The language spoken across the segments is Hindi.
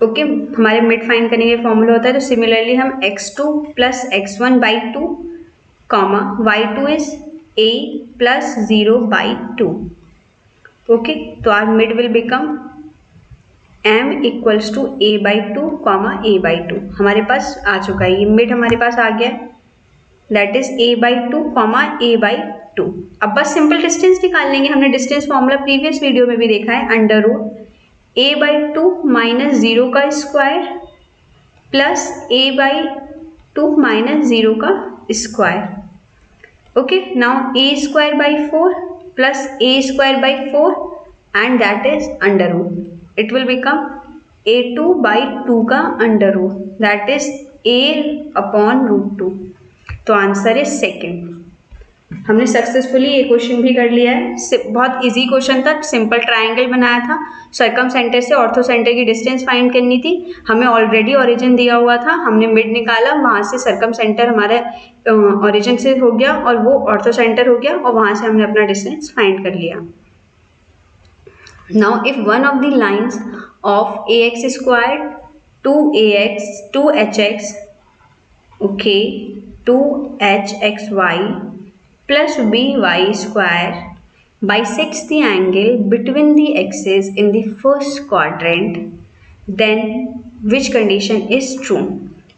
ओके हमारे मिड फाइंड करने का फॉर्मूला होता है, तो सिमिलरली हम x2 plus x1 by 2 comma y2 is a plus 0 by 2. Okay तो our mid will become m equals to a by 2 comma a by 2. हमारे पास आ चुका है, ये मिड हमारे पास आ गया, that is a by 2 comma a by 2. अब बस सिंपल डिस्टेंस निकाल लेंगे. हमने डिस्टेंस फॉर्मूला प्रीवियस वीडियो में भी देखा है, under root a by 2 minus 0 का square plus a by 2 minus 0 का square. Okay now a square by 4 plus a square by 4 and that is under root. It will become a2 by 2 का under root, that is a upon root 2. तो आंसर इज सेकेंड. हमने सक्सेसफुली ये क्वेश्चन भी कर लिया है. बहुत इजी क्वेश्चन था, सिंपल ट्रायंगल बनाया था, सर्कम सेंटर से ऑर्थो सेंटर की डिस्टेंस फाइंड करनी थी. हमें ऑलरेडी ओरिजिन दिया हुआ था, हमने मिड निकाला, वहां से सर्कम सेंटर हमारे ओरिजिन से हो गया और वो ऑर्थो सेंटर हो गया और वहां से हमने अपना डिस्टेंस फाइंड कर लिया. Now if one of the lines of ax square 2hx okay 2hxy plus by square bisects the angle between the axes in the first quadrant, then which condition is true?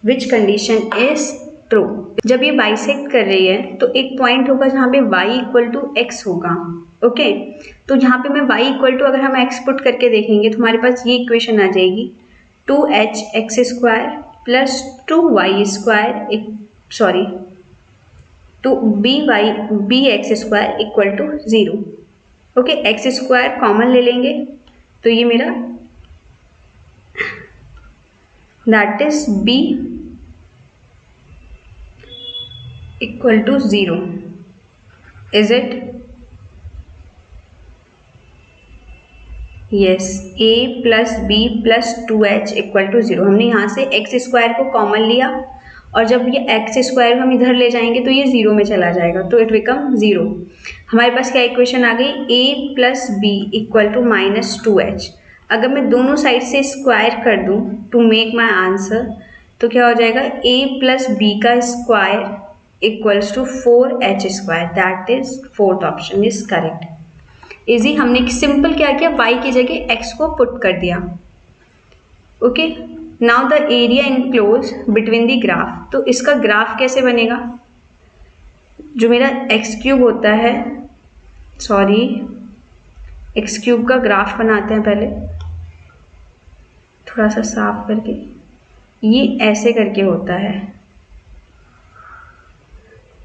Which condition is true? जब ये बाइसेक्ट कर रही है तो एक पॉइंट होगा जहाँ पे y इक्वल टू x होगा. ओके तो यहाँ पे मैं y इक्वल टू अगर हम x पुट करके देखेंगे तो हमारे पास ये इक्वेशन आ जाएगी 2hx square plus 2y square sorry to bx square equal to 0. Okay X square common ले लेंगे तो ये मेरा that is b equal to 0. Is it? Yes a plus b plus 2h equal to 0. हमने यहाँ से एक्स स्क्वायर को कॉमन लिया और जब ये एक्स स्क्वायर हम इधर ले जाएंगे तो ये 0 में चला जाएगा, तो इट बिकम 0. हमारे पास क्या इक्वेशन आ गई, a plus B equal to minus 2h. अगर मैं दोनों साइड से स्क्वायर कर दूं टू मेक माई आंसर तो क्या हो जाएगा, a प्लस बी का square equals to 4h square. That is fourth option is correct. Easy. हमने सिंपल क्या किया, y की जगह x को पुट कर दिया. Okay now the area enclose between the graph. तो इसका ग्राफ कैसे बनेगा, जो मेरा एक्स क्यूब होता है, सॉरी एक्स क्यूब का ग्राफ बनाते हैं पहले थोड़ा सा साफ करके. ये ऐसे करके होता है,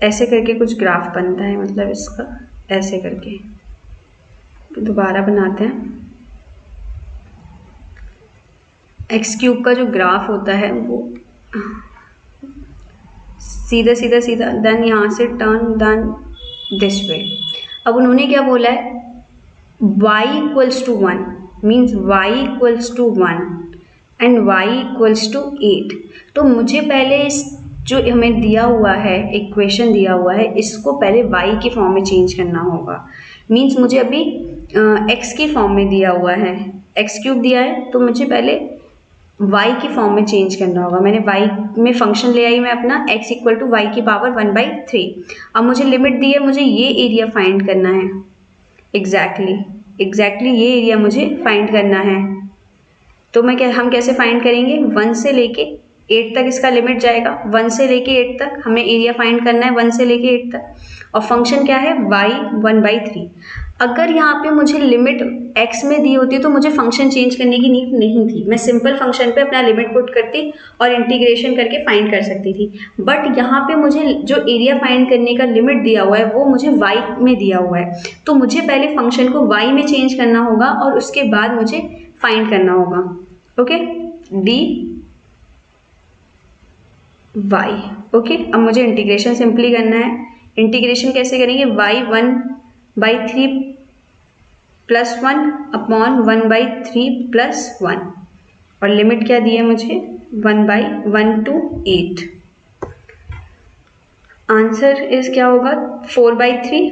ऐसे करके कुछ ग्राफ बनता है, मतलब इसका ऐसे करके. दोबारा बनाते हैं. एक्स क्यूब का जो ग्राफ होता है वो सीधा सीधा सीधा देन यहाँ से टर्न देन दिस वे. अब उन्होंने क्या बोला है, y equals to 1 means y equals to 1 and y equals to 8. तो मुझे पहले इस जो हमें दिया हुआ है इक्वेशन दिया हुआ है इसको पहले y की फॉर्म में चेंज करना होगा. मीन्स मुझे अभी x की फॉर्म में दिया हुआ है, एक्स क्यूब दिया है तो मुझे पहले y की फॉर्म में चेंज करना होगा. मैंने y में फंक्शन ले आई मैं अपना x इक्वल टू वाई की पावर 1/3. अब मुझे लिमिट दी है, मुझे ये एरिया फाइंड करना है. एग्जैक्टली ये एरिया मुझे फाइंड करना है. तो हम कैसे फाइंड करेंगे, 1 से लेके 8 तक इसका लिमिट जाएगा. 1 से लेके 8 तक हमें एरिया फाइंड करना है, 1 से लेके 8 तक. और फंक्शन क्या है, y 1/3. अगर यहाँ पे मुझे लिमिट x में दी होती तो मुझे फंक्शन चेंज करने की नीड नहीं थी. मैं सिंपल फंक्शन पे अपना लिमिट पुट करती और इंटीग्रेशन करके फाइंड कर सकती थी. बट यहाँ पे मुझे जो एरिया फाइंड करने का लिमिट दिया हुआ है वो मुझे y में दिया हुआ है. तो मुझे पहले फंक्शन को y में चेंज करना होगा और उसके बाद मुझे फाइंड करना होगा. Okay D y. ओके अब मुझे इंटीग्रेशन सिंपली करना है. इंटीग्रेशन कैसे करेंगे, y 1/3 प्लस 1 अपॉन 1/3 प्लस 1 और लिमिट क्या दी है मुझे 1/1 to 8. आंसर इज क्या होगा 4/3.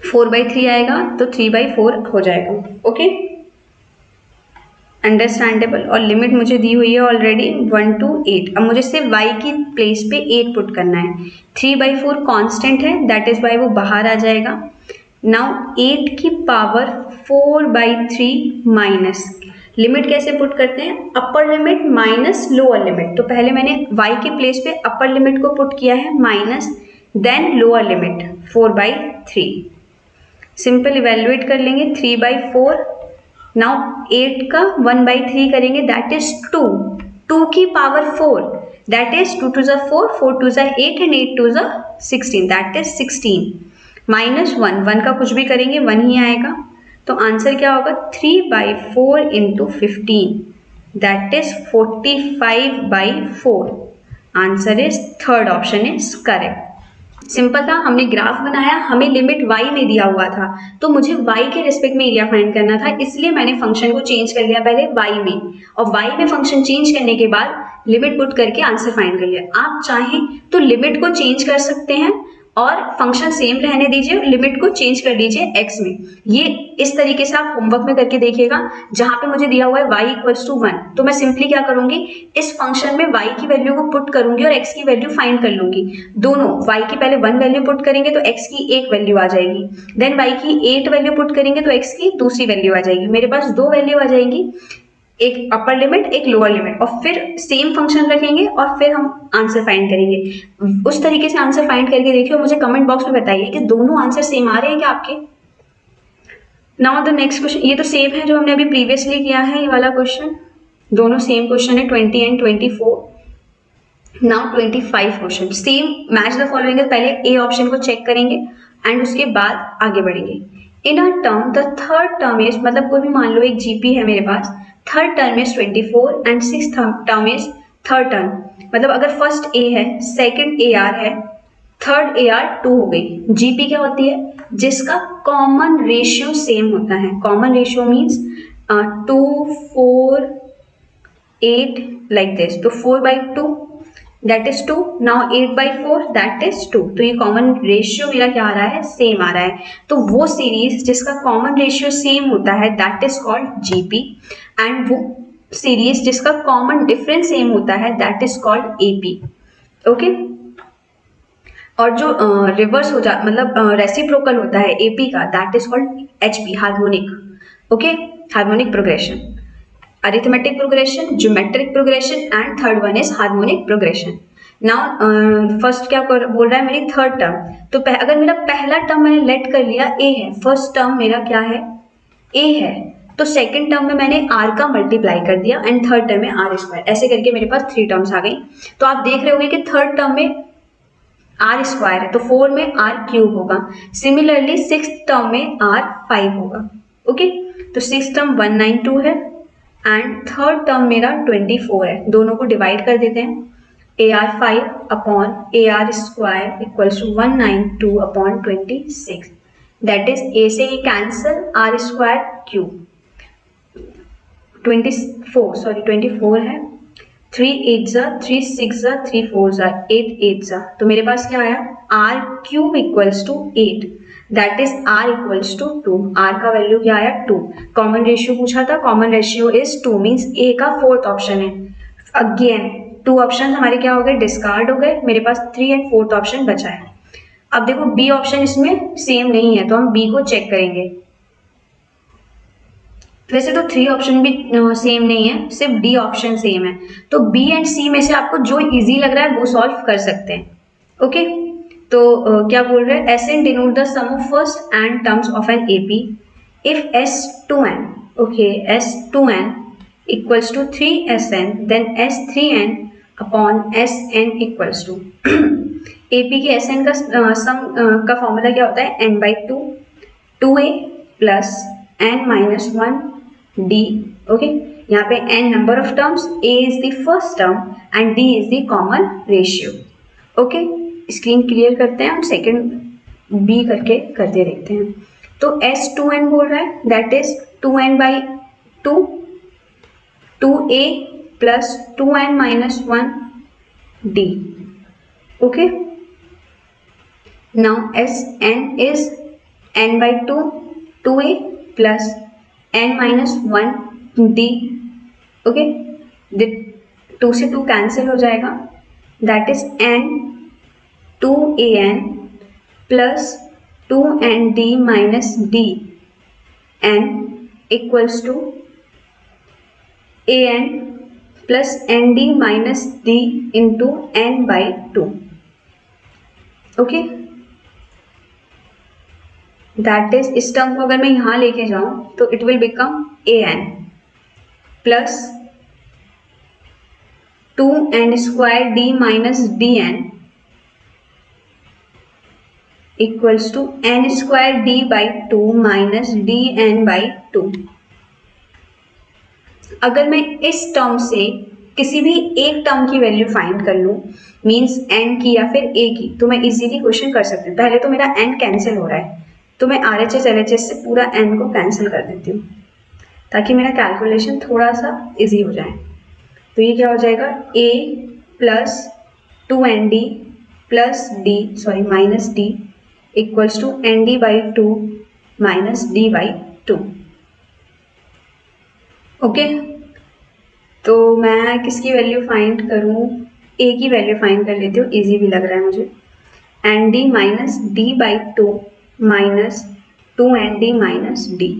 4/3 आएगा तो 3/4 हो जाएगा. Okay understandable. और लिमिट मुझे दी हुई है ऑलरेडी 1 to 8। अब मुझे सिर्फ y की प्लेस पे 8 पुट करना है। 3/4 कांस्टेंट है, दैट इज वाई वो बाहर आ जाएगा। नाउ 8 की पावर 4/3 माइनस, लिमिट कैसे पुट करते हैं, upper limit minus lower limit. तो पहले मैंने y के प्लेस पे अपर लिमिट को पुट किया है minus, then lower limit 4/3। Simple evaluate कर लेंगे 3/4। नाउ 8 का 1/3 करेंगे, दैट इज 2। 2 की power 4, that is 2 to 4, 4 to 8 and 8 to 16, that is 16 minus 1। 1 का कुछ भी करेंगे 1 ही आएगा। तो आंसर क्या होगा, 3/4 into 15, that is 45/4। Answer is third option is correct. Simple था, हमने ग्राफ बनाया, हमें लिमिट y में दिया हुआ था, तो मुझे y के रिस्पेक्ट में एरिया फाइंड करना था, इसलिए मैंने फंक्शन को चेंज कर लिया पहले y में, और y में फंक्शन चेंज करने के बाद लिमिट पुट करके आंसर फाइंड कर लिया। आप चाहें तो लिमिट को चेंज कर सकते हैं और फंक्शन सेम रहने दीजिए, लिमिट को चेंज कर दीजिए x में। ये इस तरीके से आप होमवर्क में करके देखिएगा। जहां पे मुझे दिया हुआ है y इक्वल्स टू 1, तो मैं सिंपली क्या करूंगी, इस फंक्शन में y की वैल्यू को पुट करूंगी और x की वैल्यू फाइंड कर लूंगी। दोनों y की पहले 1 वैल्यू पुट करेंगे तो x की 1 वैल्यू आ जाएगी, देन y की 8 वैल्यू पुट करेंगे तो x की दूसरी वैल्यू आ जाएगी। मेरे पास 2 वैल्यू आ जाएंगी, एक अपर लिमिट एक लोअर लिमिट, और फिर सेम फंक्शन रखेंगे और फिर हम आंसर फाइंड करेंगे। उस तरीके से आंसर फाइंड करके देखिए, मुझे कमेंट बॉक्स में बताइए कि दोनों आंसर सेम आ रहे हैं क्या आपके। नाउ द नेक्स्ट क्वेश्चन, ये तो सेम है जो हमने अभी प्रीवियसली किया है, ये वाला क्वेश्चन, दोनों सेम क्वेश्चन है 20 and 24। Now 25 question same, match the following. पहले ए ऑप्शन को चेक करेंगे एंड उसके बाद आगे बढ़ेंगे। In a term the third term is, मतलब कोई भी मान लो एक जीपी है मेरे पास, third term is 24 and sixth term is third term. मतलब अगर फर्स्ट ए है, सेकंड ए आर है, थर्ड ए आर 2 हो गई। जीपी क्या होती है, जिसका कॉमन रेशियो सेम होता है। Common ratio means 2 4 8 like this, तो 4/2 that is 2। Now 8/4 that is 2। तो ये कॉमन रेशियो मेरा क्या आ रहा है, सेम आ रहा है। तो वो सीरीज जिसका कॉमन रेशियो सेम होता है that is called GP, and वो सीरीज जिसका कॉमन डिफरेंस सेम होता है that is called AP. Okay, और जो रिवर्स हो जा, मतलब रेसिप्रोकल होता है एपी का, that is called HP, harmonic. Okay, harmonic progression, arithmetic progression, geometric progression and third one is harmonic progression. Now first क्या बोल रहा है, मेरी थर्ड टर्म। तो अगर मेरा पहला टर्म मैंने लेट कर लिया ए है, फर्स्ट टर्म मेरा क्या है, ए है, तो सेकंड टर्म में मैंने आर का मल्टीप्लाई कर दिया एंड थर्ड टर्म में आर स्क्वायर, ऐसे करके मेरे पास 3 टर्म्स आ गई। तो आप देख रहे होंगे कि थर्ड टर्म में आर स्क्वायर है तो 4 में आर क्यूब होगा। सिमिलरली सिक्स टर्म में आर 5 होगा। ओके, तो सिक्स टर्म 192 है एंड थर्ड टर्म मेरा 24 है। दोनों को डिवाइड कर देते हैं, A R 5 upon A are square equals to 192 upon 26, that is A से ही कैंसिल, आर स्क्वायर क्यूब 24 है, 3 8 जा 3 6 जा 3 4 जा 8 8 जा, तो मेरे पास क्या आया, R cube equals to 8, that is R equals to 2। R का वैल्यू क्या आया, 2। कॉमन रेशियो पूछा था, common ratio is 2, means A का फोर्थ ऑप्शन है। अगेन 2 ऑप्शन हमारे क्या हो गए, डिस्कार्ड हो गए, मेरे पास 3 एंड फोर्थ ऑप्शन बचा है। अब देखो बी ऑप्शन इसमें सेम नहीं है, तो हम बी को चेक करेंगे। वैसे तो 3 ऑप्शन भी सेम नहीं है, सिर्फ डी ऑप्शन सेम है। तो बी एंड सी में से आपको जो इजी लग रहा है वो सॉल्व कर सकते हैं। ओके, तो क्या बोल रहे हैं, S N denote the sum of first and terms of an AP if S2n, okay, S2n equals to 3Sn, then S3n upon Sn equals to AP के Sn का सम का फॉर्मूला क्या होता है, n/2 2a plus n-1 d। Okay, यहाँ पे n number of terms, a is the first term and d is the common ratio. Okay, screen clear करते हैं, हम सेकंड b करके करते देखते हैं। तो S2n बोल रहा है, that is 2n/2 2a plus 2n-1 d। Okay, now Sn is n/2 2a plus n-1 d okay, 2 से 2 कैंसिल हो जाएगा, that is n 2an plus 2nd minus d n equals to an plus nd minus d into n by 2. Okay, that is इस टर्म को अगर मैं यहाँ लेके जाऊं तो it will become an plus 2n square d minus dn equals to n square d by 2 minus dn by 2. अगर मैं इस टर्म से किसी भी एक टर्म की वैल्यू फाइंड कर लूँ, मीन्स n की या फिर a की, तो मैं इजीली क्वेश्चन कर सकती हूँ. पहले तो मेरा n कैंसिल हो रहा है, तो मैं RHS LHS से पूरा n को कैंसिल कर देती हूँ ताकि मेरा कैलकुलेशन थोड़ा सा इजी हो जाए. तो ये क्या हो जाएगा, a plus 2nd plus d sorry minus d equals to nd by 2 minus d by 2. Okay, तो मैं किसकी वैल्यू फाइंड करूँ, a की वैल्यू फाइंड कर लेती हूँ, इजी भी लग रहा है मुझे. nd minus d by 2 minus 2nd minus d.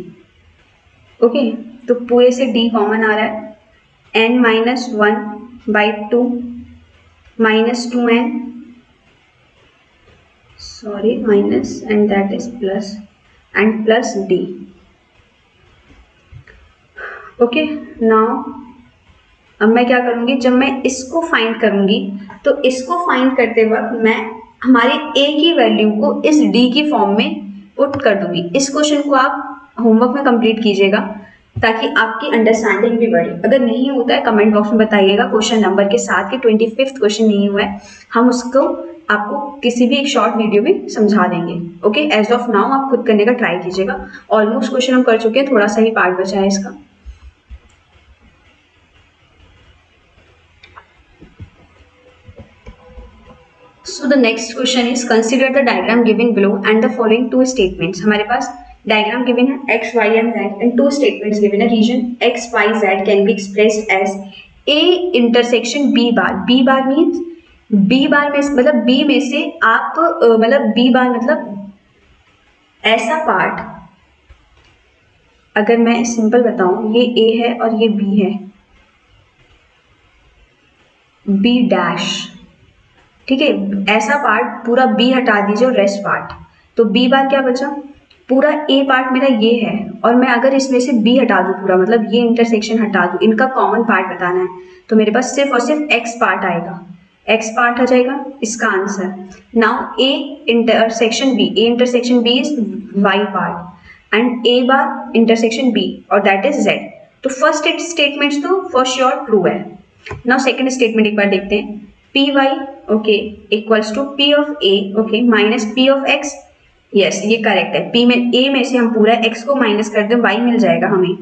Okay, तो पूरे से d कॉमन आ रहा है, n minus 1 by 2 minus 2n sorry minus and that is plus and plus d. Okay, now अब मैं क्या करूँगी, जब मैं इसको फाइंड करूँगी तो इसको फाइंड करते वक्त मैं हमारी a की वैल्यू को इस d की फॉर्म में पुट कर दूंगी. इस क्वेश्चन को आप होमवर्क में कंप्लीट कीजिएगा ताकि आपकी अंडरस्टैंडिंग भी बढ़े. अगर नहीं होता है कमेंट बॉक्स में बताइएगा, क्वेश्चन नंबर के साथ कि 25th क्वेश्चन नहीं हुआ है, हम उसको आपको किसी भी एक शॉर्ट वीडियो में समझा देंगे. ओके, एज ऑफ नाउ आप खुद करने का ट्राई कीजिएगा. ऑलमोस्ट क्वेश्चन हम कर चुके हैं, थोड़ा सा ही पार्ट बचा है इसका. So the next question is consider the diagram given below and the following two statements. हमारे पास डायग्राम गिवन है x, y and z and two statements given है. Reason x, y, z can be expressed as a intersection b bar. b bar means b bar में मतलब b में से आप मतलब b bar मतलब ऐसा पार्ट, अगर मैं सिंपल बताऊं, ये a है और ये b है, b डैश, ठीक है. ऐसा पार्ट पूरा b हटा दीजिए और रेस्ट पार्ट, तो b बार क्या बचा, पूरा a पार्ट मेरा ये है और मैं अगर इसमें से b हटा दूं पूरा, मतलब ये इंटरसेक्शन हटा दूं, इनका कॉमन पार्ट बताना है, तो मेरे पास सिर्फ और सिर्फ x पार्ट आएगा, x पार्ट आ जाएगा इसका answer. Now a intersection b is y part and a bar intersection b और दैट इज z. तो फर्स्ट स्टेटमेंट तो फॉर श्योर ट्रू है. नाउ सेकंड स्टेटमेंट एक बार देखते हैं. P Y okay equals to P of A okay minus P of X. Yes, ये करेक्ट है. पी में ए में से हम पूरा एक्स को माइनस कर दें, वाई मिल जाएगा हमें.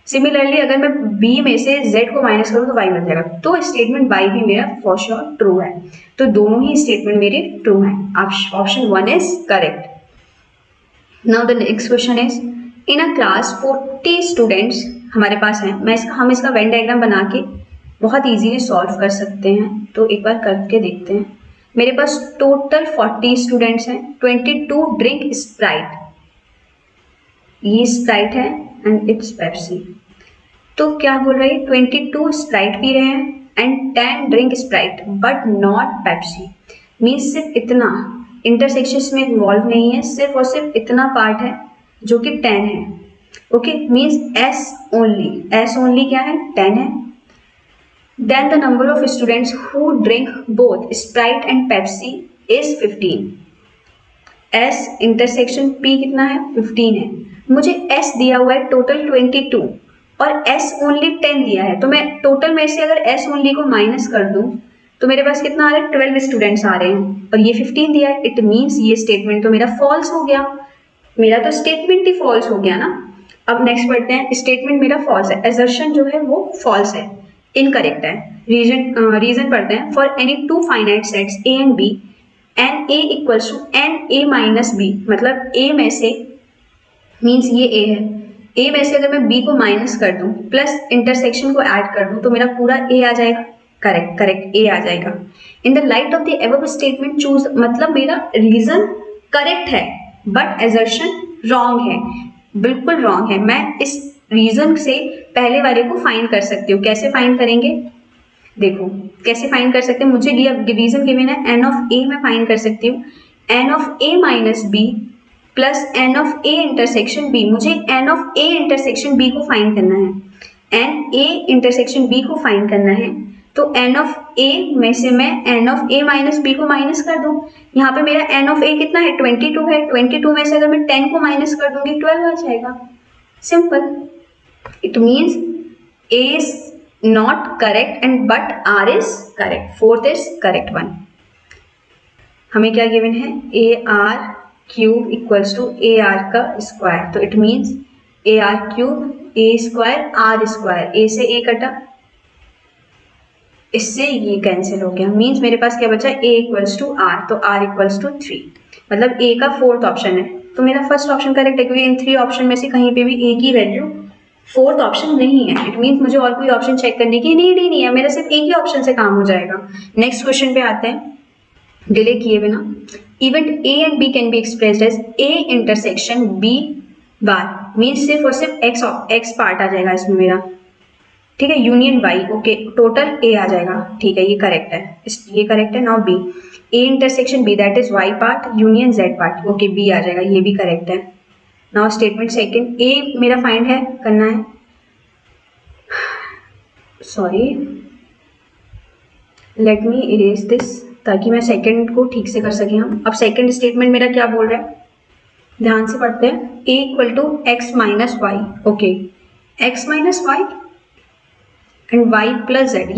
सिमिलरली अगर मैं बी में से जेड को माइनस करूँ तो वाई मिल जाएगा. तो स्टेटमेंट वाई भी मेरा फॉर श्योर ट्रू है. तो दोनों ही स्टेटमेंट मेरे ट्रू हैं. Option 1 is correct. Now the next question is in a class 40 students हमारे पास हैं. हम इसका वेन डायग्राम बना के बहुत इजीली सॉल्व कर सकते हैं. तो एक बार करके देखते हैं. मेरे पास टोटल 40 स्टूडेंट्स हैं. 22 ड्रिंक स्प्राइट, ये स्प्राइट है एंड इट्स पेप्सी. तो क्या बोल रही है, 22 स्प्राइट पी रहे हैं and 10 drink Sprite but not Pepsi. Means सिर्फ इतना, इंटरसेक्शन में इन्वॉल्व नहीं है, सिर्फ और सिर्फ इतना पार्ट है जो कि 10 है. ओके, मीन्स एस ओनली क्या है, 10 है. Then the number of students who drink both Sprite and Pepsi is 15. S intersection P कितना है, 15 है. मुझे S दिया हुआ है टोटल 22 और S ओनली 10 दिया है. तो मैं टोटल में से अगर S ओनली को माइनस कर दूं तो मेरे पास कितना आ रहा है, 12 स्टूडेंट्स आ रहे हैं और ये 15 दिया है. इट मीन्स ये स्टेटमेंट तो मेरा फॉल्स हो गया. मेरा तो स्टेटमेंट ही फॉल्स हो गया ना. अब नेक्स्ट पढ़ते हैं. स्टेटमेंट मेरा फॉल्स है, एजर्शन जो है वो फॉल्स है, इनकरेक्ट है. रीजन पढ़ते हैं. For any two finite sets A and B N A equals to N A minus B, मतलब ए में से मीन्स ये ए है, ए में से अगर मैं बी को माइनस कर दूं प्लस इंटरसेक्शन को ऐड कर दूं तो मेरा पूरा ए आ जाएगा। करेक्ट करेक्ट, ए आ जाएगा। In the light of the above statement choose, मतलब मेरा रीजन करेक्ट है बट एजर्शन रॉन्ग है, बिल्कुल रॉन्ग है। मैं इस रीजन से पहले वाले को फाइंड कर सकती हूँ। कैसे फाइंड करेंगे, देखो कैसे फाइंड कर सकते हैं। मुझे रीजन गिवन है एन ऑफ ए, मैं फाइंड कर सकती हूँ n of A minus B plus n of A intersection B. मुझे n of A intersection B को फाइंड करना है, एन ए इंटरसेक्शन बी को फाइंड करना है। तो एन ऑफ ए में से मैं n of A minus B को माइनस कर दूं। यहाँ पे मेरा एन ऑफ ए कितना है, 22 है। 22 में से अगर मैं 10 को माइनस कर दूंगी 12 आ जाएगा। Simple. It means A is not correct and but R is correct. Fourth is correct one. हमें क्या गिवन है, a r cube equals to a r का स्क्वायर। तो it means a r cube a square r square, a से ए कटा, इससे ये कैंसिल हो गया। मीन्स मेरे पास क्या बचा, ए इक्वल्स टू आर, तो आर इक्वल्स टू 3। मतलब ए का फोर्थ ऑप्शन है। तो मेरा फर्स्ट ऑप्शन करेक्ट है क्योंकि इन 3 ऑप्शन में से कहीं पे भी ए की वैल्यू फोर्थ ऑप्शन नहीं है। इट मीन्स मुझे और कोई ऑप्शन चेक करने की नीड ही नहीं है, मेरा सिर्फ एक ही ऑप्शन से काम हो जाएगा। नेक्स्ट क्वेश्चन पे आते हैं डिले किए बिना। Event A and B can be expressed as A intersection B bar. Means सिर्फ और सिर्फ एक्स पार्ट आ जाएगा इसमें मेरा, ठीक है, union Y. Okay, total A आ जाएगा, ठीक है, ये करेक्ट है, ये करेक्ट है। Now B, A intersection B that is Y part union Z part. Okay, B आ जाएगा, ये भी करेक्ट है। नाउ स्टेटमेंट सेकंड, ए मेरा फाइंड है करना है, sorry let me erase this ताकि मैं सेकंड को ठीक से कर सकें हम। अब सेकंड स्टेटमेंट मेरा क्या बोल रहा है, ध्यान से पढ़ते हैं। A equal to x minus y. Okay, x minus y and y plus z,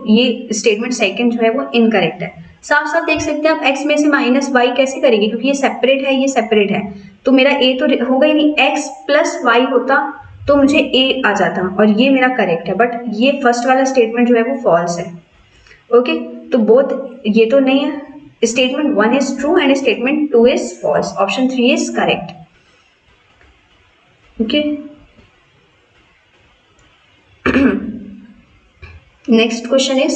ये स्टेटमेंट सेकंड जो है वो इनकरेक्ट है। साफ साफ देख सकते हैं आप, x में से माइनस वाई कैसे करेंगे क्योंकि ये सेपरेट है, ये सेपरेट है, तो मेरा a तो होगा ही नहीं। x प्लस वाई होता तो मुझे a आ जाता और ये मेरा करेक्ट है, बट ये फर्स्ट वाला स्टेटमेंट जो है वो फॉल्स है। ओके, तो बोथ ये तो नहीं है। Statement 1 is true and statement 2 is false. Option 3 is correct. Okay, next question is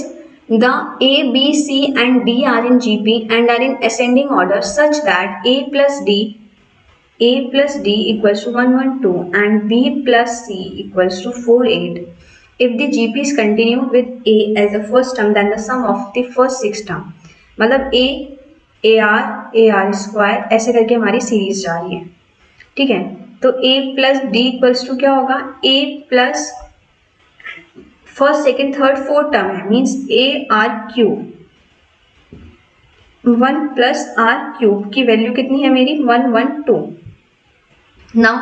the A, B, C and D are in GP and are in ascending order such that A plus D equals to 112 and B plus C equals to 48. If the GP is continued with A as the first term, then the sum of the first 6 term, मतलब A R स्क्वायर ऐसे करके हमारी सीरीज जा रही है, ठीक है। तो A plus D equals to क्या होगा, A plus first second third fourth term है, means a r cube, 1 plus are cube की वैल्यू कितनी है मेरी 112। Now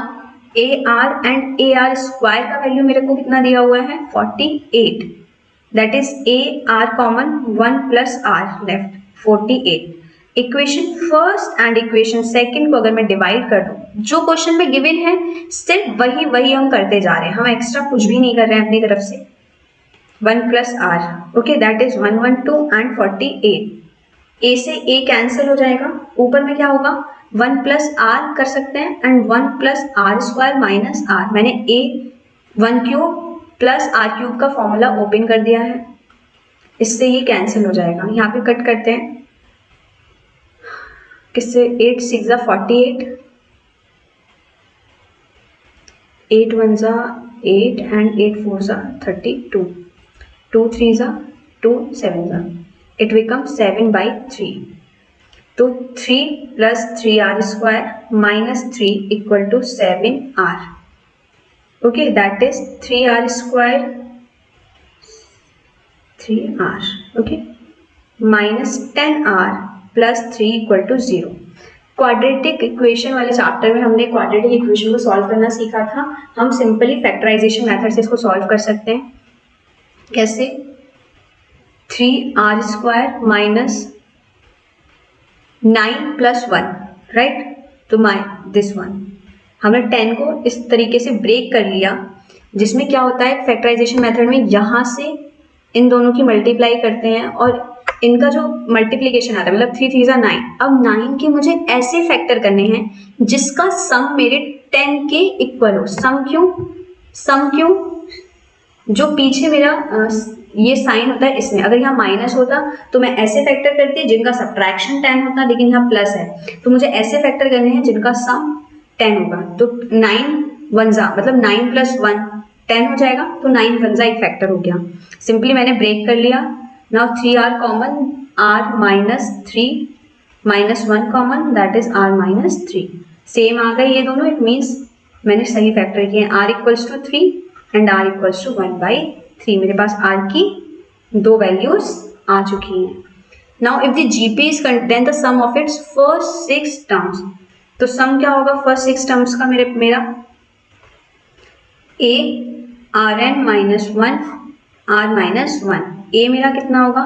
a r and a are square का वैल्यू मेरे को कितना दिया हुआ है 48, that is a r common 1 plus r left 48। Equation first and equation second को अगर मैं डिवाइड कर दूं, जो क्वेश्चन में गिवन है सिर्फ वही हम करते जा रहे हैं, हम एक्स्ट्रा कुछ भी नहीं कर रहे हैं अपनी तरफ से। 1 plus R, okay, that is 112 and 48। A से ए कैंसिल हो जाएगा, ऊपर में क्या होगा 1 प्लस आर कर सकते हैं and 1 plus R square minus R. मैंने A 1 cube plus are cube का फॉर्मूला ओपन कर दिया है, इससे ये कैंसिल हो जाएगा। यहाँ पे कट करते हैं, किससे, 8 6 जा 48, 8 1 जा 8 एंड 8 4 जा 32, 2 3 जा 2 7 जा, it becomes 7 by 3। तो 3 plus 3r square minus 3 equal to 7r। okay, that is 3r square 3r, okay, minus 10r plus 3 equal to 0। Quadratic equation वाले चैप्टर में हमने क्वाड्रेटिक इक्वेशन को सॉल्व करना सीखा था। हम सिंपली फैक्टराइजेशन मेथड से इसको सॉल्व कर सकते हैं। कैसे, 3r square minus 9 plus 1, right, तो दिस वन हमने 10 को इस तरीके से ब्रेक कर लिया, जिसमें क्या होता है फैक्टराइजेशन मेथड में यहाँ से इन दोनों की मल्टीप्लाई करते हैं और इनका जो मल्टीप्लिकेशन आता है, मतलब 3 3 जा 9। अब 9 के मुझे ऐसे फैक्टर करने हैं जिसका सम मेरे 10 के इक्वल हो। सम क्यों, जो पीछे मेरा ये साइन होता है इसमें, अगर यहाँ माइनस होता तो मैं ऐसे फैक्टर करती जिनका सब्ट्रैक्शन 10 होता, लेकिन यहाँ प्लस है तो मुझे ऐसे फैक्टर करने हैं जिनका सम 10 होगा। तो 9 वनजा मतलब 9 + 1 10 हो जाएगा, तो 9 वनजा एक फैक्टर हो गया। सिंपली मैंने ब्रेक कर लिया। Now 3 r common, r -3 -1 common, that is r -3। Same आ गए ये दोनों, इट मीन्स मैंने सही फैक्टर किए। r = 3 and r = 1/3। मेरे पास r की 2 वैल्यूज आ चुकी हैं। Now if the GP is then the sum of its first 6 terms. तो सम क्या होगा फर्स्ट 6 टर्म्स का मेरा a rn -1 r -1। a मेरा कितना होगा,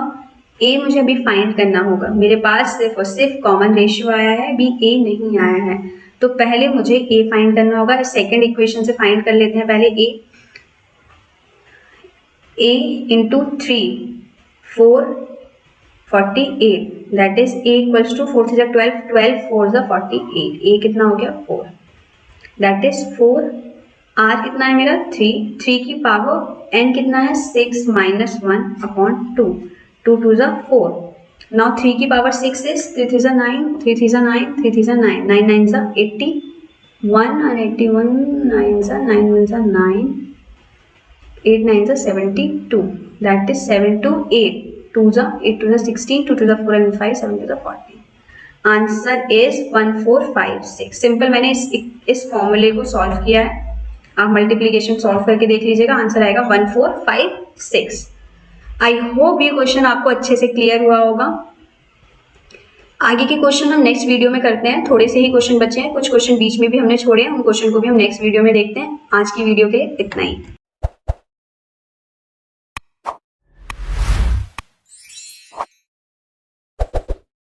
a मुझे अभी फाइंड करना होगा। मेरे पास सिर्फ और सिर्फ कॉमन रेशियो आया है, अभी a नहीं आया है, तो पहले मुझे a फाइंड करना होगा। इस सेकेंड इक्वेशन से फाइंड कर लेते हैं पहले a × 3 4 48, that is a = 4 × 12 12 4 × 48। a कितना हो गया 4, दैट इज 4। r कितना है मेरा 3 की पावर n कितना है 6 - 1/2, 2 2 = 4। नाउ 3 की power 6 is 3 3 = 9, 3 3 = 9, 3 3 = 9, 9 9 = 81 and 81, 9 = 9 1 = 9, 8 9 = 72, that is 7 to 8, 2 = 8 2 = 16, 2 2 = 4 and 5, 7 2 = 40। Answer is 1456। Simple मैंने इस फॉर्मूले को सॉल्व किया है, आप मल्टीप्लीकेशन सॉल्व करके देख लीजिएगा, आंसर आएगा 1456। आई होप ये क्वेश्चन आपको अच्छे से क्लियर हुआ होगा। आगे के क्वेश्चन हम नेक्स्ट वीडियो में करते हैं। थोड़े से ही क्वेश्चन बचे हैं, कुछ क्वेश्चन बीच में भी हमने छोड़े हैं, उन क्वेश्चन को भी हम नेक्स्ट वीडियो में देखते हैं। आज की वीडियो के लिए इतना ही।